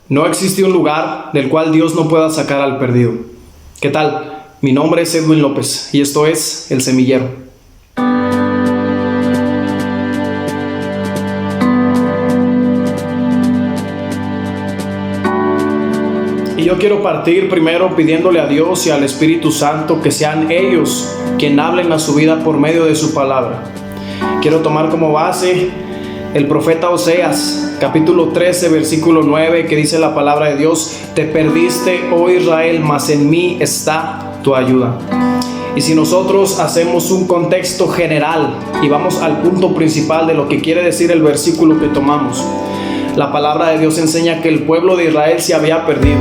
No existe un lugar del cual Dios no pueda sacar al perdido. ¿Qué tal? Mi nombre es Edwin López y esto es El Semillero. Y yo quiero partir primero pidiéndole a Dios y al Espíritu Santo que sean ellos quien hablen a su vida por medio de su palabra. Quiero tomar como base el profeta Oseas, capítulo 13, versículo 9, que dice la palabra de Dios: te perdiste, oh Israel, mas en mí está tu ayuda. Y si nosotros hacemos un contexto general y vamos al punto principal de lo que quiere decir el versículo que tomamos, la palabra de Dios enseña que el pueblo de Israel se había perdido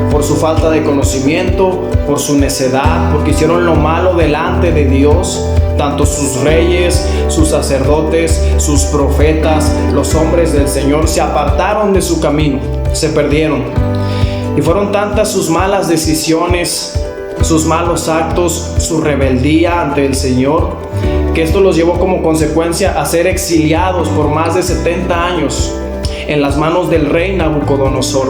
por su falta de conocimiento, por su necedad, porque hicieron lo malo delante de Dios. Tanto sus reyes, sus sacerdotes, sus profetas, los hombres del Señor se apartaron de su camino, se perdieron. Y fueron tantas sus malas decisiones, sus malos actos, su rebeldía ante el Señor, que esto los llevó como consecuencia a ser exiliados por más de 70 años en las manos del rey Nabucodonosor.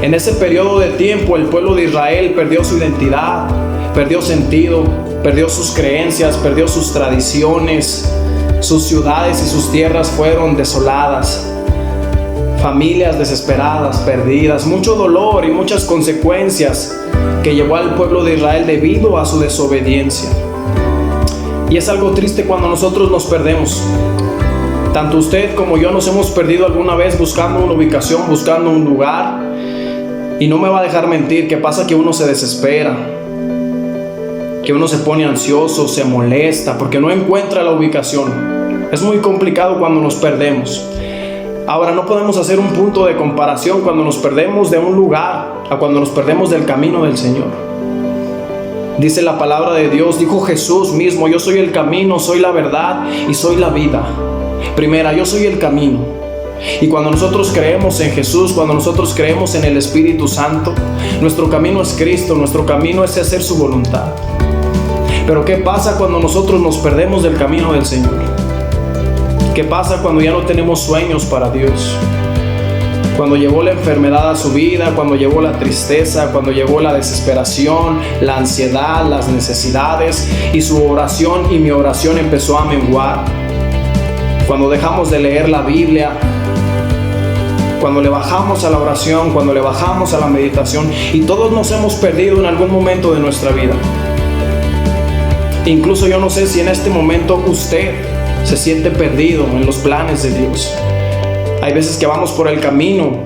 En ese periodo de tiempo el pueblo de Israel perdió su identidad, perdió sentido, perdió sus creencias, perdió sus tradiciones, sus ciudades y sus tierras fueron desoladas, familias desesperadas, perdidas, mucho dolor y muchas consecuencias que llevó al pueblo de Israel debido a su desobediencia. Y es algo triste cuando nosotros nos perdemos. Tanto usted como yo nos hemos perdido alguna vez buscando una ubicación, buscando un lugar. Y no me va a dejar mentir que pasa que uno se desespera, que uno se pone ansioso, se molesta porque no encuentra la ubicación. Es muy complicado cuando nos perdemos. Ahora, no podemos hacer un punto de comparación cuando nos perdemos de un lugar a cuando nos perdemos del camino del Señor. Dice la palabra de Dios, dijo Jesús mismo: yo soy el camino, soy la verdad y soy la vida. Primera, yo soy el camino. Y cuando nosotros creemos en Jesús, cuando nosotros creemos en el Espíritu Santo, nuestro camino es Cristo, nuestro camino es hacer su voluntad. Pero ¿qué pasa cuando nosotros nos perdemos del camino del Señor? ¿Qué pasa cuando ya no tenemos sueños para Dios? Cuando llegó la enfermedad a su vida, cuando llegó la tristeza, cuando llegó la desesperación, la ansiedad, las necesidades, y su oración y mi oración empezó a menguar. Cuando dejamos de leer la Biblia, cuando le bajamos a la oración, cuando le bajamos a la meditación, y todos nos hemos perdido en algún momento de nuestra vida. Incluso yo no sé si en este momento usted se siente perdido en los planes de Dios. Hay veces que vamos por el camino,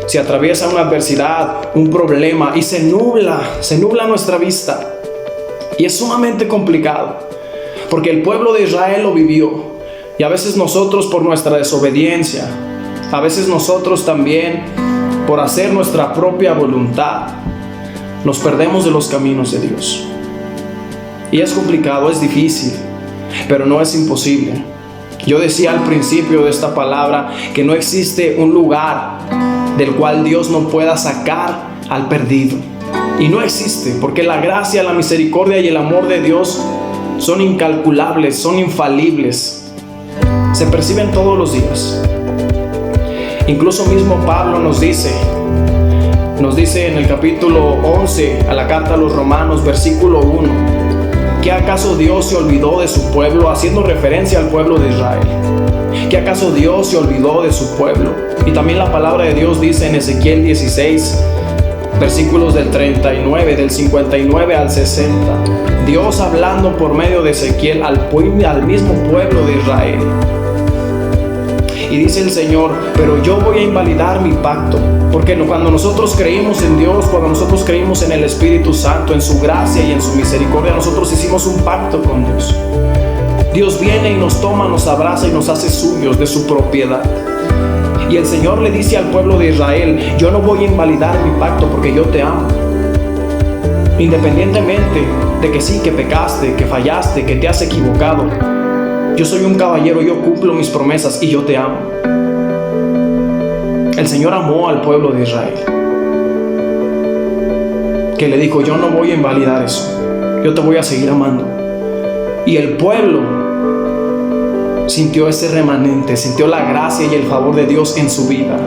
se atraviesa una adversidad, un problema, y se nubla nuestra vista. Y es sumamente complicado, porque el pueblo de Israel lo vivió. Y a veces nosotros, por nuestra desobediencia, a veces nosotros también, por hacer nuestra propia voluntad, nos perdemos de los caminos de Dios. Y es complicado, es difícil, pero no es imposible. Yo decía al principio de esta palabra que no existe un lugar del cual Dios no pueda sacar al perdido. Y no existe, porque la gracia, la misericordia y el amor de Dios son incalculables, son infalibles. Se perciben todos los días. Incluso mismo Pablo nos dice en el capítulo 11 a la carta a los Romanos, versículo 1, ¿qué acaso Dios se olvidó de su pueblo? Haciendo referencia al pueblo de Israel. ¿Qué acaso Dios se olvidó de su pueblo? Y también la palabra de Dios dice en Ezequiel 16, versículos del 39, del 59 al 60, Dios hablando por medio de Ezequiel al mismo pueblo de Israel. Y dice el Señor: pero yo voy a invalidar mi pacto. Porque cuando nosotros creímos en Dios, cuando nosotros creímos en el Espíritu Santo, en su gracia y en su misericordia, nosotros hicimos un pacto con Dios. Dios viene y nos toma, nos abraza y nos hace suyos, de su propiedad. Y el Señor le dice al pueblo de Israel: yo no voy a invalidar mi pacto porque yo te amo. Independientemente de que sí, que pecaste, que fallaste, que te has equivocado, yo soy un caballero, yo cumplo mis promesas y yo te amo. El Señor amó al pueblo de Israel, que le dijo: yo no voy a invalidar eso, yo te voy a seguir amando. Y el pueblo sintió ese remanente, sintió la gracia y el favor de Dios en su vida.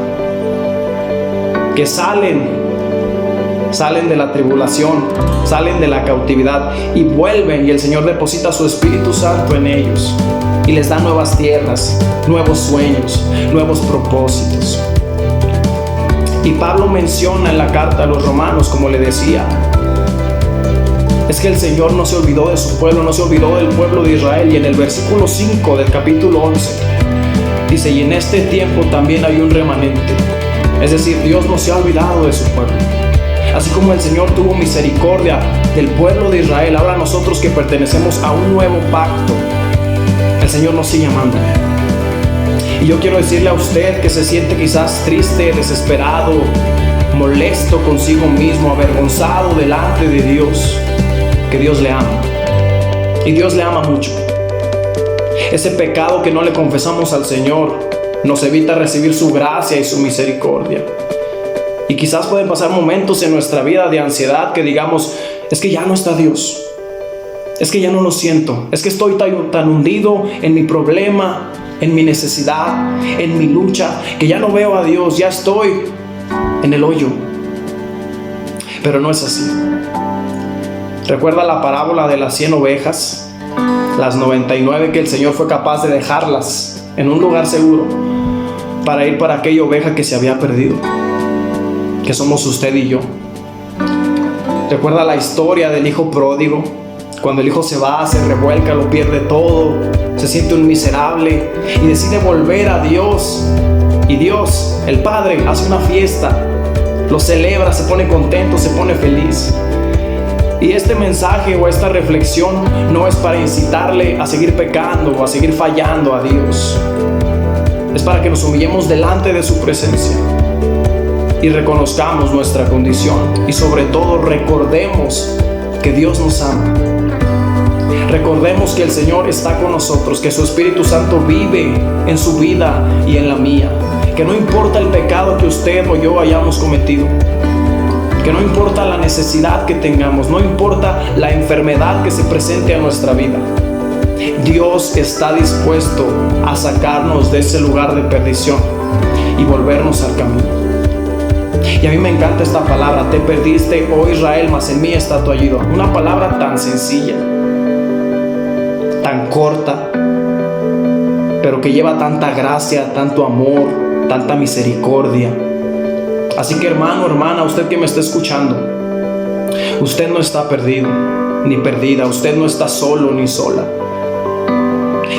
que salen de la tribulación, salen de la cautividad y vuelven, y el Señor deposita su Espíritu Santo en ellos y les da nuevas tierras, nuevos sueños, nuevos propósitos. Y Pablo menciona en la carta a los romanos, como le decía, es que el Señor no se olvidó de su pueblo, no se olvidó del pueblo de Israel. Y en el versículo 5 del capítulo 11 dice: y en este tiempo también hay un remanente. Es decir, Dios no se ha olvidado de su pueblo. Así como el Señor tuvo misericordia del pueblo de Israel, ahora nosotros que pertenecemos a un nuevo pacto, el Señor nos sigue amando. Y yo quiero decirle a usted que se siente quizás triste, desesperado, molesto consigo mismo, avergonzado delante de Dios, que Dios le ama. Y Dios le ama mucho. Ese pecado que no le confesamos al Señor nos evita recibir su gracia y su misericordia. Y quizás pueden pasar momentos en nuestra vida de ansiedad que digamos: es que ya no está Dios, es que ya no lo siento, es que estoy tan hundido en mi problema, en mi necesidad, en mi lucha, que ya no veo a Dios, ya estoy en el hoyo. Pero no es así. ¿Recuerda la parábola de las 100 ovejas? Las 99 que el Señor fue capaz de dejarlas en un lugar seguro para ir para aquella oveja que se había perdido, que somos usted y yo. ¿Recuerda la historia del hijo pródigo? Cuando el hijo se va, se revuelca, lo pierde todo, se siente un miserable y decide volver a Dios. Y Dios, el Padre, hace una fiesta, lo celebra, se pone contento, se pone feliz. Y este mensaje o esta reflexión no es para incitarle a seguir pecando o a seguir fallando a Dios. Es para que nos humillemos delante de su presencia y reconozcamos nuestra condición, y sobre todo recordemos que Dios nos ama. Recordemos que el Señor está con nosotros, que su Espíritu Santo vive en su vida y en la mía, que no importa el pecado que usted o yo hayamos cometido, que no importa la necesidad que tengamos, no importa la enfermedad que se presente a nuestra vida, Dios está dispuesto a sacarnos de ese lugar de perdición y volvernos al camino. Y a mí me encanta esta palabra: te perdiste, oh Israel, mas en mí está tu ayuda. Una palabra tan sencilla, tan corta, pero que lleva tanta gracia, tanto amor, tanta misericordia. Así que hermano, hermana, usted que me está escuchando, usted no está perdido ni perdida, usted no está solo ni sola.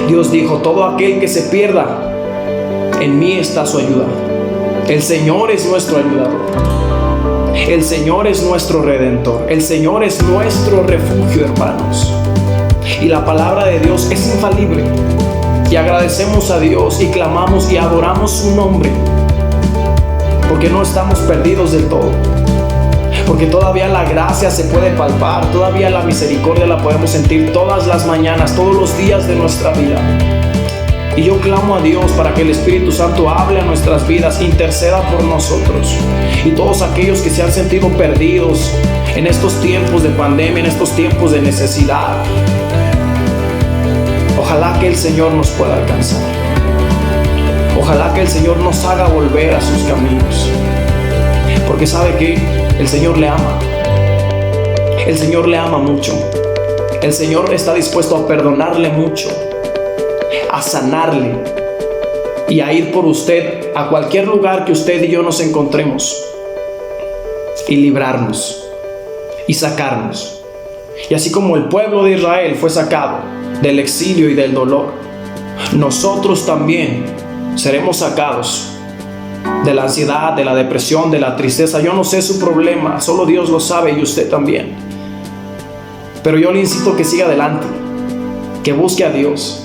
Dios dijo: todo aquel que se pierda, en mí está su ayuda. El Señor es nuestro ayudador, el Señor es nuestro redentor, el Señor es nuestro refugio, hermanos. Y la palabra de Dios es infalible, y agradecemos a Dios y clamamos y adoramos su nombre, porque no estamos perdidos del todo, porque todavía la gracia se puede palpar, todavía la misericordia la podemos sentir todas las mañanas, todos los días de nuestra vida. Y yo clamo a Dios para que el Espíritu Santo hable a nuestras vidas, interceda por nosotros. Y todos aquellos que se han sentido perdidos en estos tiempos de pandemia, en estos tiempos de necesidad, ojalá que el Señor nos pueda alcanzar. Ojalá que el Señor nos haga volver a sus caminos. Porque sabe que el Señor le ama. El Señor le ama mucho. El Señor está dispuesto a perdonarle mucho, a sanarle y a ir por usted a cualquier lugar que usted y yo nos encontremos, y librarnos y sacarnos. Y así como el pueblo de Israel fue sacado del exilio y del dolor, nosotros también seremos sacados de la ansiedad, de la depresión, de la tristeza. Yo no sé su problema, solo Dios lo sabe, y usted también. Pero yo le incito que siga adelante, que busque a Dios,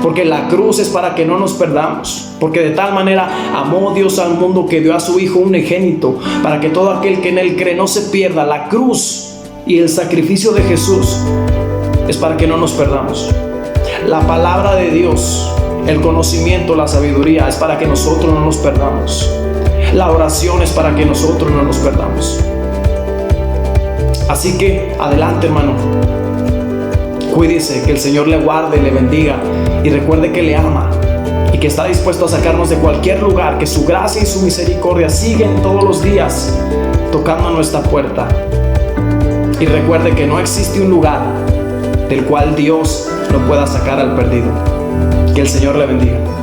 porque la cruz es para que no nos perdamos, porque de tal manera amó Dios al mundo que dio a su Hijo unigénito, para que todo aquel que en Él cree no se pierda. La cruz y el sacrificio de Jesús es para que no nos perdamos. La palabra de Dios, el conocimiento, la sabiduría es para que nosotros no nos perdamos. La oración es para que nosotros no nos perdamos. Así que adelante, hermano. Cuídese, que el Señor le guarde y le bendiga, y recuerde que le ama, y que está dispuesto a sacarnos de cualquier lugar, que su gracia y su misericordia siguen todos los días tocando a nuestra puerta. Y recuerde que no existe un lugar del cual Dios no pueda sacar al perdido. Que el Señor le bendiga.